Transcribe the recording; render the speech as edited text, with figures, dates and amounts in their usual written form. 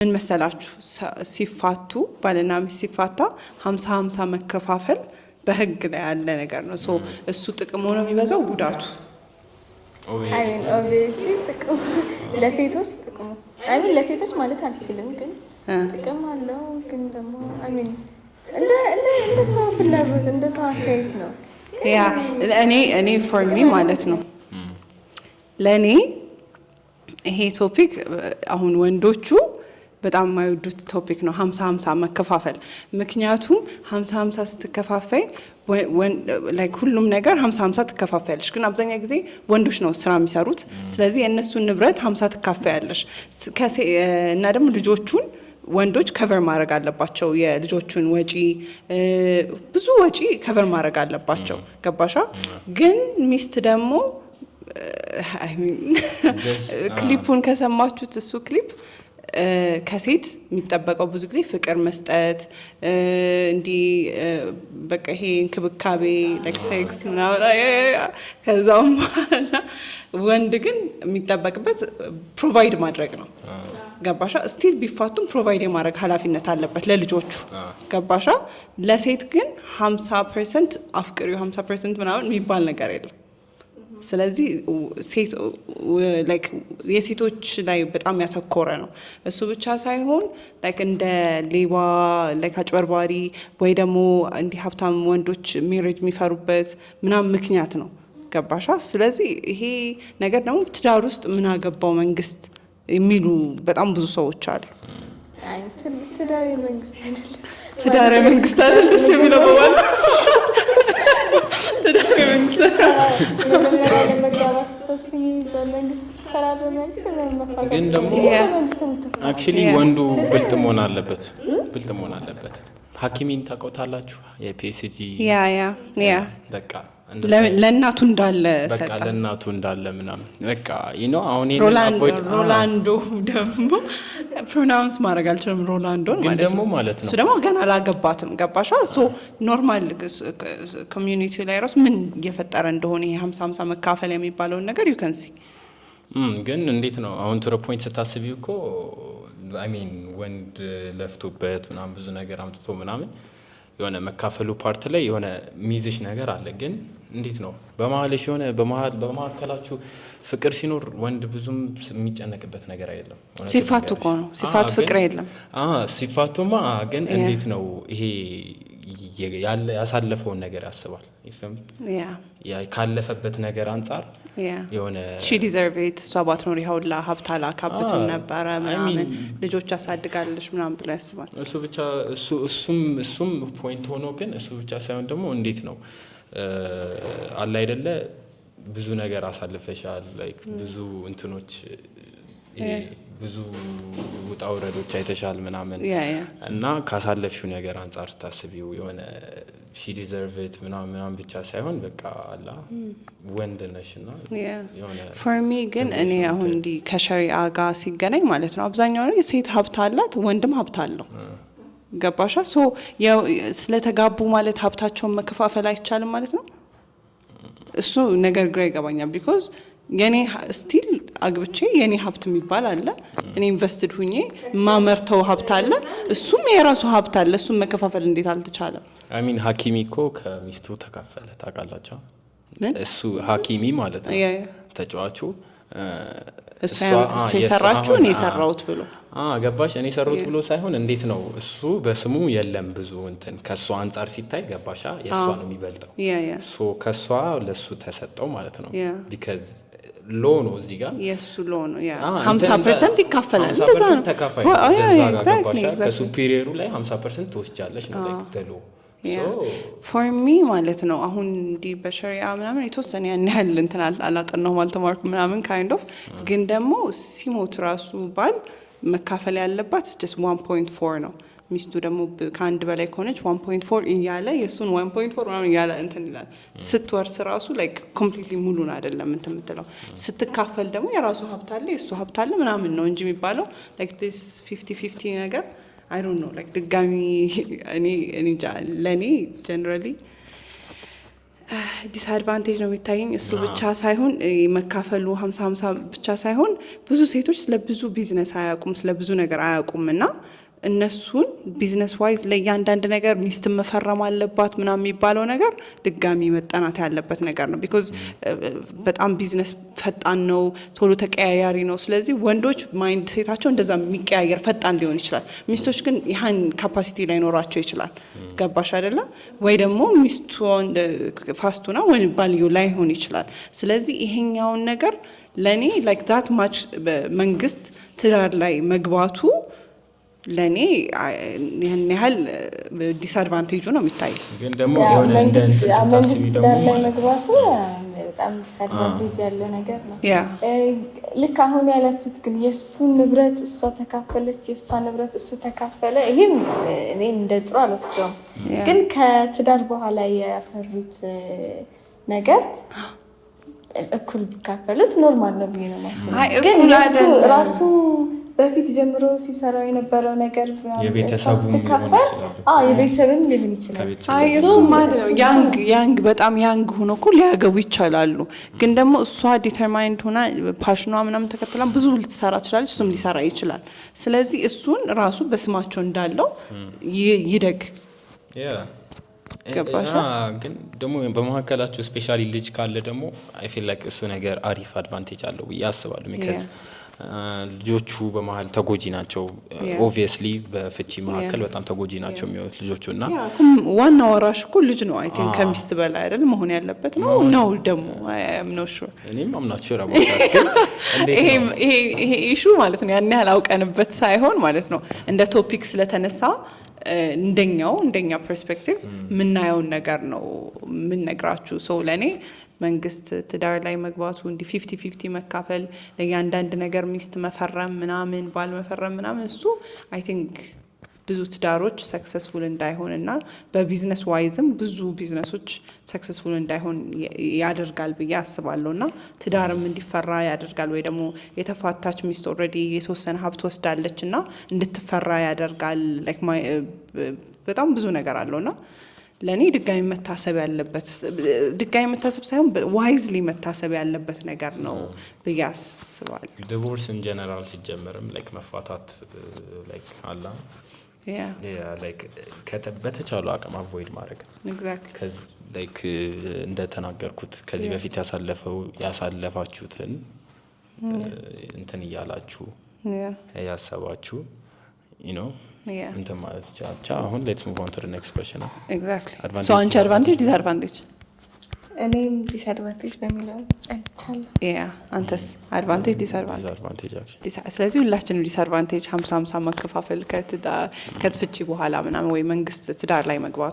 ምን መሰላችሁ ሲፋቱ ባልና ሚስት ሲፋታ 50-50 መከፋፈል በህግ ላይ ያለ ነገር ነው። ሶ እሱ ጥቅም ሆኖ የሚበዛው ጉዳቱ obviously ጥቅም ለሴቶች ጥቅሙ ለሴቶች ማለት አልችልም፣ ግን ጥቅም አለው። ግን ደግሞ እንደ ሰው ፍላጎት እንደ ሰው አስተያየት ነው። ያ እኔ for me ማለት ነው ለኔ ይሄ ቶፒክ አሁን ወንዶቹ በጣም የማይወዱት ቶፒክ ነው 50-50 መከፋፈል። ምክንያቱም 50-50 ስትከፋፈይ ላይክ ሁሉም ነገር 50-50 ትከፋፈያለሽ፣ ግን አብዛኛው ጊዜ ወንዶች ነው ስራ የሚሰሩት። ስለዚህ የእነሱን ንብረት 50 ትካፈያለሽ እና ደግሞ ልጆቹን ወንዶች ከቨር ማድረግ አለባቸው። የልጆቹን ወጪ ብዙ ወጪ ከቨር ማድረግ አለባቸው። ገባሻ? ግን ሚስት ደግሞ ክሊፑን ከሰማችሁት እሱ ክሊፕ ከሴት የሚጠበቀው ብዙ ጊዜ ፍቅር መስጠት እንዲህ በቃ ይሄ እንክብካቤ ላይክ ሴክስ ምናምን ከዛም በኋላ ወንድ ግን የሚጠበቅበት ፕሮቫይድ ማድረግ ነው። ገባሻ? ስቲል ቢፋቱም ፕሮቫይድ የማድረግ ኃላፊነት አለበት ለልጆቹ። ገባሻ? ለሴት ግን 50% አፍቅሪው 50% ምናምን የሚባል ነገር የለም። ስለዚህ የሴቶች ላይ በጣም ያተኮረ ነው። እሱ ብቻ ሳይሆን እንደ ሌባ አጭበርባሪ ወይ ደግሞ እንዲህ ሀብታም ወንዶች ሜሬጅ የሚፈሩበት ምናምን ምክንያት ነው። ገባሻ? ስለዚህ ይሄ ነገር ደግሞ ትዳር ውስጥ ምን አገባው መንግስት የሚሉ በጣም ብዙ ሰዎች አሉ። ትዳር መንግስት አይደል ደስ የሚለው በኋላ ግን ደግሞ አክቹሊ ወንዱ ብልጥ መሆን አለበት። ሐኪሚን ታውቁታላችሁ? የፒኤስጂ ያ በቃ ለእናቱ እንዳለ በቃ ለእናቱ እንዳለ ምናምን በቃ አሁን ሮላንዶ ደግሞ ፕሮናውንስ ማድረግ አልችልም። ሮላንዶን ማለት ነው። እሱ ደግሞ ገና አላገባትም። ገባሻ? ሶ ኖርማል ኮሚዩኒቲ ላይ ራሱ ምን እየፈጠረ እንደሆነ ይሄ 50-50 መካፈል የሚባለውን ነገር ዩከንሲ ግን እንዴት ነው አሁን ቱ ፖይንት ስታስቢው እኮ ወንድ ለፍቶበት ምናምን ብዙ ነገር አምጥቶ ምናምን የሆነ መካፈሉ ፓርት ላይ የሆነ ሚዝሽ ነገር አለ። ግን እንዴት ነው በመሀልሽ የሆነ በመሀከላችሁ ፍቅር ሲኖር ወንድ ብዙም የሚጨነቅበት ነገር አይደለም። ሲፋቱ እኮ ነው። ሲፋቱ ፍቅር የለም። ሲፋቱማ ግን እንዴት ነው ይሄ ያሳለፈውን ነገር ያስባል። ካለፈበት ነገር አንጻር የሆነ ሺ ዲዘርቭ ኢት እሷ ባትኖር ይኸውላ ሀብት አላካብትም ነበረ ምናምን ልጆች ያሳድጋለች ምናምን ብሎ ያስባል። እሱ ብቻ እሱም ፖይንት ሆኖ ግን እሱ ብቻ ሳይሆን ደግሞ እንዴት ነው አለ አይደለ ብዙ ነገር አሳልፈሻል። ላይክ ብዙ እንትኖች ብዙ ውጣ ውረዶች አይተሻል ምናምን እና ካሳለፍሽው ነገር አንጻር ስታስቢው የሆነ ሺ ዲዘርቭ ኢት ምናምን ብቻ ሳይሆን በቃ አላ ወንድ ነሽና የሆነ ፎር ሚ ግን እኔ አሁን እንዲህ ከሸሪዓ ጋር ሲገናኝ ማለት ነው አብዛኛው ሴት ሀብት አላት ወንድም ሀብት አለው። ገባሻ? ሶ ስለተጋቡ ማለት ሀብታቸውን መከፋፈል አይቻልም ማለት ነው። እሱ ነገር ግራ ይገባኛል። ቢኮዝ የኔ ስቲል አግብቼ የኔ ሀብት የሚባል አለ። እኔ ኢንቨስትድ ሁኜ ማመርተው ሀብት አለ። እሱም የራሱ ሀብት አለ። እሱም መከፋፈል እንዴት አልተቻለም? ሐኪሚ እኮ ከሚስቱ ተካፈለ ታውቃላችሁ? እሱ ሐኪሚ ማለት ነው ተጫዋቹ እሱ የሰራችሁ እኔ የሰራሁት ብሎ ገባሽ? እኔ የሰራሁት ብሎ ሳይሆን እንዴት ነው እሱ በስሙ የለም ብዙ እንትን ከሷ አንጻር ሲታይ ገባሻ? የሷ ነው የሚበልጠው። ሶ ከሷ ለሱ ተሰጠው ማለት ነው። ቢካዝ ሎ ነው እዚህ ጋር የሱ ሎ ነው 50% ይካፈላል። እንደዛ ነው ተካፋይ ከሱፔሪየሩ ላይ 50% ትወስጃለሽ ነው ለክተሉ ፎር ሚ ማለት ነው። አሁን እንዲህ በሸሪዓ ምናምን የተወሰነ ያን ያህል እንትን አላጠናሁም አልተማርኩም ምናምን ካይንድ ኦፍ ግን ደግሞ ሲሞት ራሱ ባል መካፈል ያለባት just 1.4 ነው። ሚስቱ ደግሞ ከአንድ በላይ ከሆነች 1.4 እያለ የሱን 1.4 ምናምን እያለ እንትን ይላል። ስትወርስ ራሱ ላይክ ኮምፕሊትሊ ሙሉን አይደለም እንትን የምትለው። ስትካፈል ደግሞ የራሱ ሀብት አለ የሱ ሀብት አለ ምናምን ነው እንጂ የሚባለው ላይክ this 50-50 ነገር I don't know like ድጋሚ እኔ ለኔ ጀነራሊ ዲስአድቫንቴጅ ነው የሚታየኝ። እሱ ብቻ ሳይሆን መካፈሉ 50-50 ብቻ ሳይሆን ብዙ ሴቶች ስለ ብዙ ቢዝነስ አያውቁም፣ ስለ ብዙ ነገር አያውቁም እና እነሱን ቢዝነስ ዋይዝ ለእያንዳንድ ነገር ሚስት መፈረም አለባት ምናምን የሚባለው ነገር ድጋሚ መጠናት ያለበት ነገር ነው። ቢኮዝ በጣም ቢዝነስ ፈጣን ነው፣ ቶሎ ተቀያያሪ ነው። ስለዚህ ወንዶች ማይንድ ሴታቸው እንደዛ የሚቀያየር ፈጣን ሊሆን ይችላል። ሚስቶች ግን ይህን ካፓሲቲ ላይኖራቸው ይችላል። ገባሽ አይደለ? ወይ ደግሞ ሚስቱ ፋስቱና ወይ ባልዮ ላይሆን ይችላል። ስለዚህ ይሄኛውን ነገር ለእኔ ላይክ ዳት ማች መንግስት ትዳር ላይ መግባቱ ለኔ ያን ያህል ዲስአድቫንቴጁ ነው የሚታይ። ግን ደግሞ መንግስት ትዳር ላይ መግባቱ በጣም ዲስአድቫንቴጅ ያለው ነገር ነው። ልክ አሁን ያላችሁት ግን የእሱን ንብረት እሷ ተካፈለች፣ የእሷ ንብረት እሱ ተካፈለ፣ ይህም እኔ እንደ ጥሩ አልወስደውም። ግን ከትዳር በኋላ ያፈሩት ነገር እኩል ቢካፈሉት ኖርማል ነው ብዬ ነው የማስበው። ግን ራሱ በፊት ጀምሮ ሲሰራው የነበረው ነገር ስትካፈል የቤተሰብም ሊሆን ይችላል። እሱ ማለት ነው ያንግ በጣም ያንግ ሆኖ እኮ ሊያገቡ ይችላሉ። ግን ደግሞ እሷ ዲተርማይንድ ሆና ፓሽኗ ምናምን ተከትላ ብዙ ልትሰራ ትችላለች፣ እሱም ሊሰራ ይችላል። ስለዚህ እሱን ራሱ በስማቸው እንዳለው ይደግ ግን ደግሞ በመካከላቸው ስፔሻሊ ልጅ ካለ ደግሞ አይ ፊል ላይክ እሱ ነገር አሪፍ አድቫንቴጅ አለው ብዬ አስባለሁ። ሚከዝ ልጆቹ በመሀል ተጎጂ ናቸው። ኦብቪየስሊ በፍቺ መካከል በጣም ተጎጂ ናቸው የሚሆኑት ልጆቹ እና ዋና ወራሽ እኮ ልጅ ነው። አይ ቲንክ ከሚስት በላይ አይደል መሆን ያለበት ነው ደግሞ አምኖ ሹር እኔም አምናት ሹር ይሄ ኢሹ ማለት ነው ያን ያህል አውቀንበት ሳይሆን ማለት ነው እንደ ቶፒክ ስለተነሳ እንደኛ ፐርስፔክቲቭ ምናየውን ነገር ነው ምንነግራችሁ። ሰው ለኔ መንግስት ትዳር ላይ መግባቱ እንዲ 50-50 መካፈል ለእያንዳንድ ነገር ሚስት መፈረም ምናምን ባል መፈረም ምናምን እሱ አይ ቲንክ ብዙ ትዳሮች ሰክሰስፉል እንዳይሆን እና በቢዝነስ ዋይዝም ብዙ ቢዝነሶች ሰክሰስፉል እንዳይሆን ያደርጋል ብዬ አስባለሁ። እና ትዳርም እንዲፈራ ያደርጋል። ወይ ደግሞ የተፋታች ሚስት ኦልሬዲ የተወሰነ ሀብት ወስዳለች እና እንድትፈራ ያደርጋል። በጣም ብዙ ነገር አለውና ለኔ ድጋሚ መታሰብ ያለበት ድጋሚ መታሰብ ሳይሆን ዋይዝሊ መታሰብ ያለበት ነገር ነው ብዬ አስባለሁ። ዲቮርስ ኢን ጀነራል ሲጀመርም ላይክ መፋታት ላይክ አላ ላይክ በተቻለ አቅም አቮይድ ማድረግ ከዚህ ላይክ እንደተናገርኩት ከዚህ በፊት ያሳለፋችሁትን እንትን እያላችሁ ያሰባችሁ እንትን ማለት ይቻላል። አሁን ሌትስ ሙቭ ኦን ቱ ዘ ኔክስት ኩዌስችን። ኤግዛክትሊ ሶ አንቺ አድቫንቴጅ ዲስአድቫንቴጅ? እኔም ዲስአድቫንቴጅ በሚለው ጸንቻለሁ። አንተስ? አድቫንቴጅ ዲስአድቫንቴጅ። ስለዚህ ሁላችንም ዲስአድቫንቴጅ 50-50 መከፋፈል ከፍቺ በኋላ ምናምን ወይ መንግስት ትዳር ላይ መግባቱ